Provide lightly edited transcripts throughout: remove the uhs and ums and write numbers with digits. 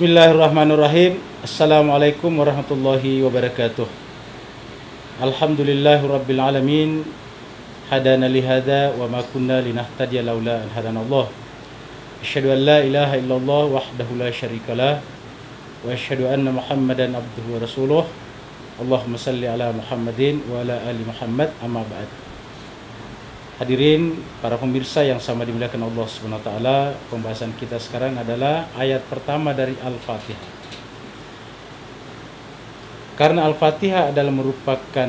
Bismillahirrahmanirrahim. Assalamualaikum warahmatullahi wabarakatuh. Alhamdulillahirabbil alamin. Hadana li hadza wa ma kunna linahtadiya laula an hadanallah. Asyhadu an la ilaha illallah wahdahu la syarikalah wa asyhadu anna Muhammadan abduhu wa rasuluh. Allahumma salli ala Muhammadin wa ala ali Muhammad, amma ba'd. Hadirin para pemirsa yang sama dimuliakan Allah Subhanahu wa taala, pembahasan kita sekarang adalah ayat pertama dari Al-Fatihah. Karena Al-Fatihah adalah merupakan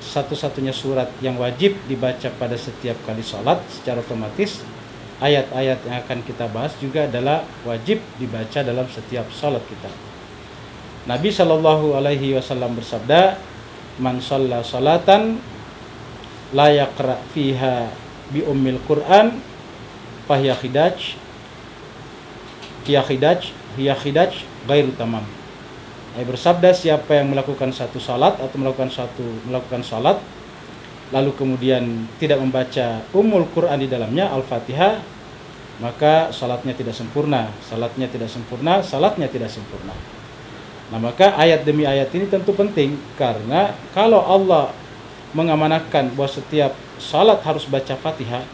satu-satunya surat yang wajib dibaca pada setiap kali sholat, secara otomatis ayat-ayat yang akan kita bahas juga adalah wajib dibaca dalam setiap sholat kita. Nabi Shallallahu Alaihi Wasallam bersabda, "Man shalla sholatan la yaqra fiha bi ummil Qur'an fahiya khidaj ghairu tamam." Bersabda, siapa yang melakukan satu salat atau melakukan salat lalu kemudian tidak membaca ummul Qur'an di dalamnya, Al-Fatihah, maka salatnya tidak sempurna. Nah, maka ayat demi ayat ini tentu penting, karena kalau Allah mengamanahkan bahwa setiap salat harus baca Fatihah,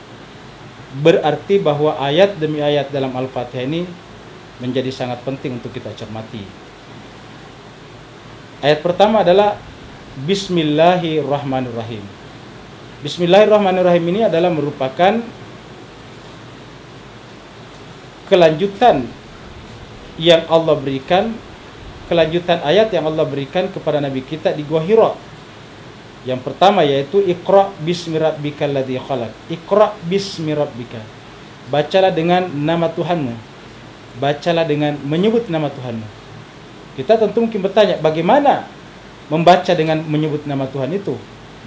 berarti bahwa ayat demi ayat dalam Al-Fatihah ini menjadi sangat penting untuk kita cermati. Ayat pertama adalah Bismillahirrahmanirrahim. Bismillahirrahmanirrahim ini adalah merupakan kelanjutan yang Allah berikan, kelanjutan ayat yang Allah berikan kepada Nabi kita di Gua Hira. Yang pertama yaitu Iqra bismi rabbikal ladzi khalaq. Iqra bismi rabbika. Bacalah dengan nama Tuhanmu. Bacalah dengan menyebut nama Tuhanmu. Kita tentu mungkin bertanya, bagaimana membaca dengan menyebut nama Tuhan itu?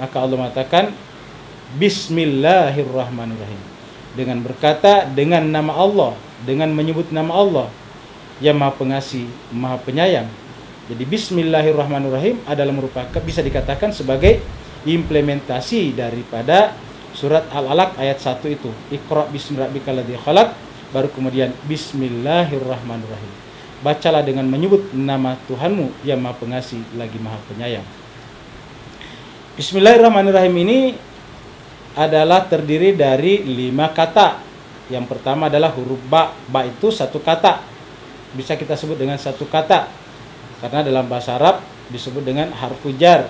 Maka Allah mengatakan Bismillahirrahmanirrahim. Dengan berkata dengan nama Allah, dengan menyebut nama Allah yang Maha Pengasih, Maha Penyayang. Jadi Bismillahirrahmanirrahim adalah merupakan, bisa dikatakan sebagai implementasi daripada surat Al-Alaq ayat 1 itu. Iqra bismi rabbikal ladzi khalaq, baru kemudian Bismillahirrahmanirrahim. Bacalah dengan menyebut nama Tuhanmu yang Maha Pengasih lagi Maha Penyayang. Bismillahirrahmanirrahim ini adalah terdiri dari 5 kata. Yang pertama adalah huruf ba. Ba itu satu kata. Bisa kita sebut dengan satu kata. Karena dalam bahasa Arab disebut dengan harfu jar.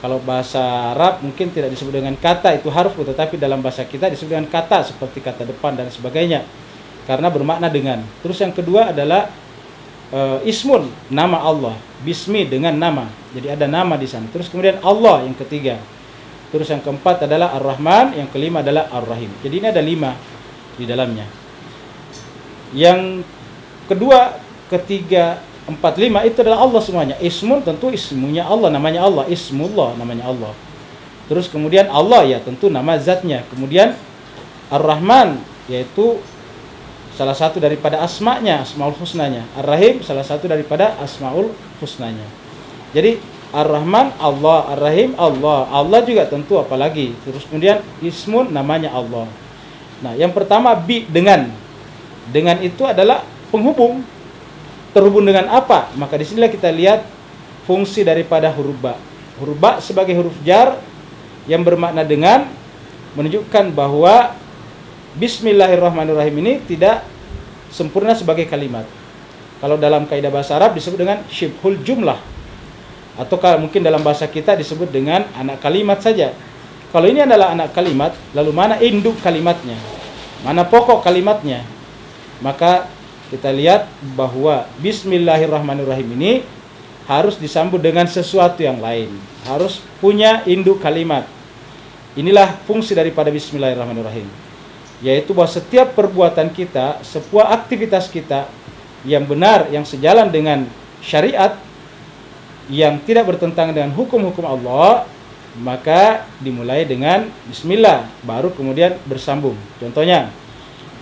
Kalau bahasa Arab mungkin tidak disebut dengan kata, itu harfu, tetapi dalam bahasa kita disebut dengan kata, seperti kata depan dan sebagainya, karena bermakna dengan. Terus yang kedua adalah ismun, nama Allah. Bismi dengan nama, jadi ada nama di sana. Terus kemudian Allah yang ketiga. Terus yang keempat adalah Ar-Rahman, yang kelima adalah Ar-Rahim. Jadi ini ada 5 di dalamnya. Yang kedua, ketiga, 4, 5 itu adalah Allah semuanya. Ismun tentu ismunya Allah, namanya Allah. Ismullah, namanya Allah. Terus kemudian Allah, ya tentu nama zatnya. Kemudian Ar-Rahman, yaitu salah satu daripada asma'nya, Asmaul Husnanya. Ar-Rahim salah satu daripada Asmaul Husnanya. Jadi Ar-Rahman Allah, Ar-Rahim Allah. Allah juga tentu apalagi. Terus kemudian ismun, namanya Allah. Nah, yang pertama bi, dengan. Dengan itu adalah penghubung. Terhubung dengan apa? Maka disinilah kita lihat fungsi daripada huruf ba. Huruf ba sebagai huruf jar yang bermakna dengan, menunjukkan bahwa Bismillahirrahmanirrahim ini tidak sempurna sebagai kalimat. Kalau dalam kaidah bahasa Arab disebut dengan syibhul jumlah, atau kalau mungkin dalam bahasa kita disebut dengan anak kalimat saja. Kalau ini adalah anak kalimat, lalu mana induk kalimatnya? Mana pokok kalimatnya? Maka kita lihat bahwa Bismillahirrahmanirrahim ini harus disambut dengan sesuatu yang lain. Harus punya induk kalimat. Inilah fungsi daripada Bismillahirrahmanirrahim. Yaitu bahwa setiap perbuatan kita, sebuah aktivitas kita yang benar, yang sejalan dengan syariat, yang tidak bertentangan dengan hukum-hukum Allah, maka dimulai dengan Bismillah, baru kemudian bersambung. Contohnya,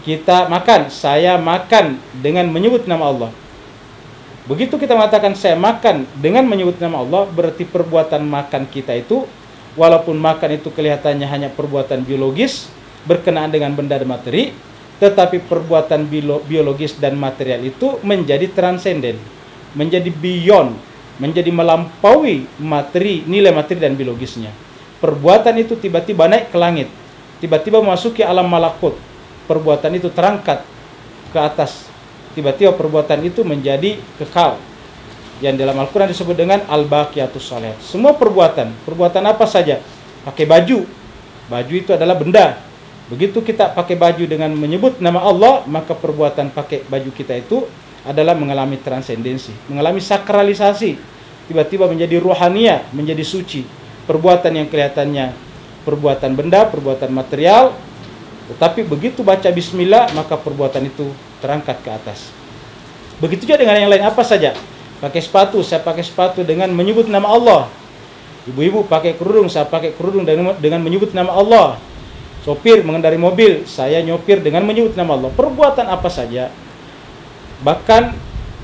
kita makan, saya makan dengan menyebut nama Allah. Begitu kita mengatakan saya makan dengan menyebut nama Allah, berarti perbuatan makan kita itu, walaupun makan itu kelihatannya hanya perbuatan biologis, berkenaan dengan benda dan materi, Tetapi perbuatan biologis dan material itu menjadi transenden, menjadi beyond, menjadi melampaui materi, nilai materi dan biologisnya. Perbuatan itu tiba-tiba naik ke langit, tiba-tiba memasuki alam malakut. Perbuatan itu terangkat ke atas, tiba-tiba perbuatan itu menjadi kekal, yang dalam Al-Quran disebut dengan al-baqiyatus shalihat. Semua perbuatan apa saja, pakai baju itu adalah benda. Begitu kita pakai baju dengan menyebut nama Allah, maka perbuatan pakai baju kita itu adalah mengalami transendensi, mengalami sakralisasi, tiba-tiba menjadi ruhaniyah, menjadi suci. Perbuatan yang kelihatannya perbuatan benda, perbuatan material, tetapi begitu baca bismillah, maka perbuatan itu terangkat ke atas. Begitu juga dengan yang lain apa saja. Pakai sepatu, saya pakai sepatu dengan menyebut nama Allah. Ibu-ibu pakai kerudung, saya pakai kerudung dengan menyebut nama Allah. Sopir mengendari mobil, saya nyopir dengan menyebut nama Allah. Perbuatan apa saja, bahkan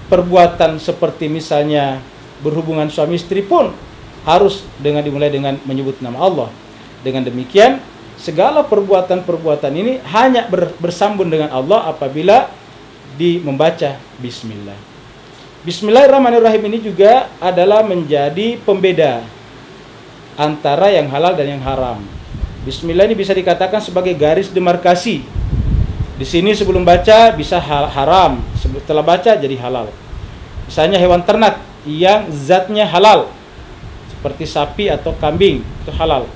perbuatan seperti misalnya berhubungan suami istri pun harus dimulai dengan menyebut nama Allah. Dengan demikian, segala perbuatan-perbuatan ini hanya bersambung dengan Allah apabila membaca bismillah. Bismillahirrahmanirrahim ini juga adalah menjadi pembeda antara yang halal dan yang haram. Bismillah ini bisa dikatakan sebagai garis demarkasi. Di sini sebelum baca bisa haram, setelah baca jadi halal. Misalnya hewan ternak yang zatnya halal, seperti sapi atau kambing, itu halal.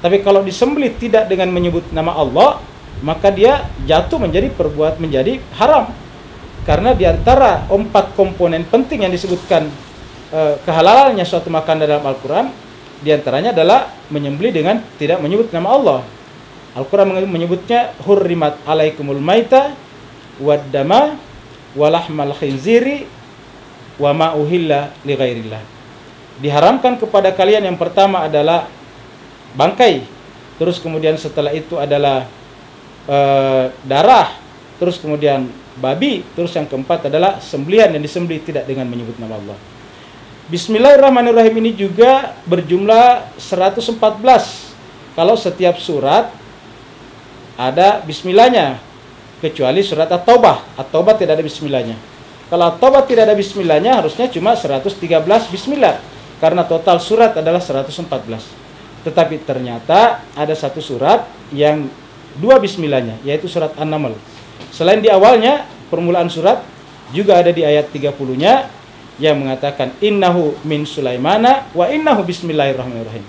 Tapi kalau disembelih tidak dengan menyebut nama Allah, maka dia jatuh menjadi haram. Karena diantara 4 komponen penting yang disebutkan kehalalannya suatu makanan dalam Al-Quran, diantaranya adalah menyembelih dengan tidak menyebut nama Allah. Al-Quran menyebutnya hurrimat alaikumul maita waddama walahmal khinziri wa ma uhilla li ghairillah. Diharamkan kepada kalian yang pertama adalah bangkai, terus kemudian setelah itu adalah darah, terus kemudian babi, terus yang keempat adalah sembelihan yang disembelih tidak dengan menyebut nama Allah. Bismillahirrahmanirrahim ini juga berjumlah 114. Kalau setiap surat ada bismillahnya, kecuali surat At-Taubah. At-Taubah tidak ada bismillahnya. Kalau At-Taubah tidak ada bismillahnya, harusnya cuma 113 bismillah, karena total surat adalah 114. Tetapi ternyata ada satu surat yang 2 bismillahnya, yaitu surat An-Naml. Selain di awalnya, permulaan surat juga ada di ayat 30-nya yang mengatakan innahu min Sulaimana wa innahu bismillahirrahmanirrahim.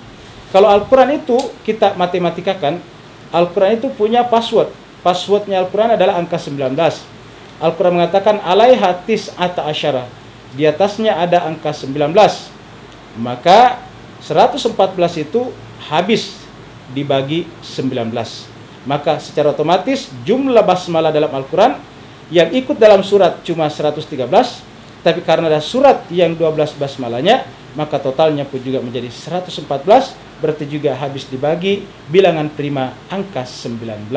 Kalau Al-Quran itu kita matematikakan, Al-Quran itu punya password. Passwordnya Al-Quran adalah angka 19. Al-Quran mengatakan alaiha tis'ata asyara. Di atasnya ada angka 19. Maka 114 itu habis dibagi 19. Maka secara otomatis jumlah basmalah dalam Al-Quran yang ikut dalam surat cuma 113. Tapi karena ada surat yang 12 basmalahnya, maka totalnya pun juga menjadi 114, berarti juga habis dibagi bilangan prima angka 19.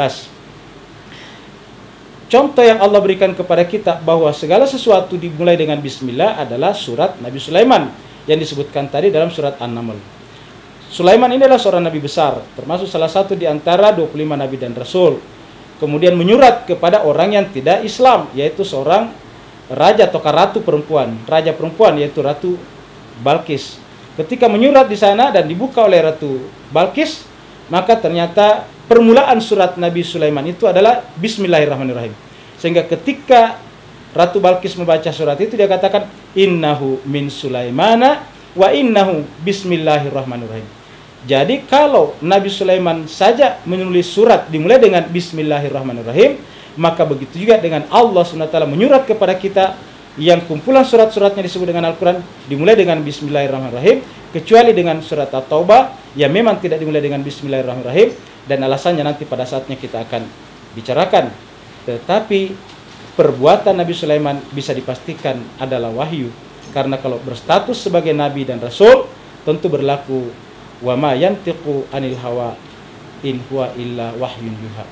Contoh yang Allah berikan kepada kita bahwa segala sesuatu dimulai dengan bismillah adalah surat Nabi Sulaiman yang disebutkan tadi dalam surat An-Naml. Sulaiman ini adalah seorang nabi besar, termasuk salah satu di antara 25 nabi dan rasul. Kemudian menyurat kepada orang yang tidak Islam, yaitu seorang raja atau ratu perempuan, raja perempuan yaitu Ratu Balkis. Ketika menyurat di sana dan dibuka oleh Ratu Balkis, maka ternyata permulaan surat Nabi Sulaiman itu adalah Bismillahirrahmanirrahim. Sehingga ketika Ratu Balkis membaca surat itu, dia katakan innahu min Sulaimana wa innahu bismillahirrahmanirrahim. Jadi kalau Nabi Sulaiman saja menulis surat dimulai dengan Bismillahirrahmanirrahim, maka begitu juga dengan Allah SWT menyurat kepada kita yang kumpulan surat-suratnya disebut dengan Al-Quran dimulai dengan Bismillahirrahmanirrahim, kecuali dengan surat At-Taubah yang memang tidak dimulai dengan Bismillahirrahmanirrahim, dan alasannya nanti pada saatnya kita akan bicarakan. Tetapi perbuatan Nabi Sulaiman bisa dipastikan adalah wahyu, karena kalau berstatus sebagai Nabi dan Rasul tentu berlaku wa ma yantiqu anil hawa in huwa illa wahyun yuha.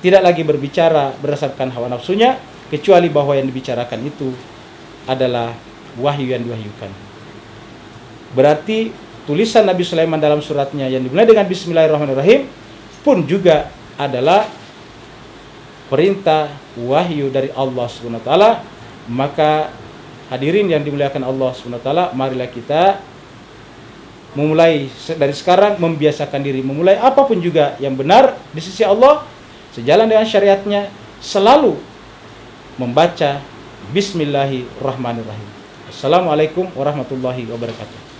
Tidak lagi berbicara berdasarkan hawa nafsunya, kecuali bahwa yang dibicarakan itu adalah wahyu yang diwahyukan. Berarti tulisan Nabi Sulaiman dalam suratnya yang dimulai dengan Bismillahirrahmanirrahim pun juga adalah perintah wahyu dari Allah Subhanahu wa taala, maka hadirin yang dimuliakan Allah Subhanahu wa taala, marilah kita memulai dari sekarang membiasakan diri, memulai apapun juga yang benar di sisi Allah sejalan dengan syariatnya, selalu membaca Bismillahirrahmanirrahim. Assalamualaikum warahmatullahi wabarakatuh.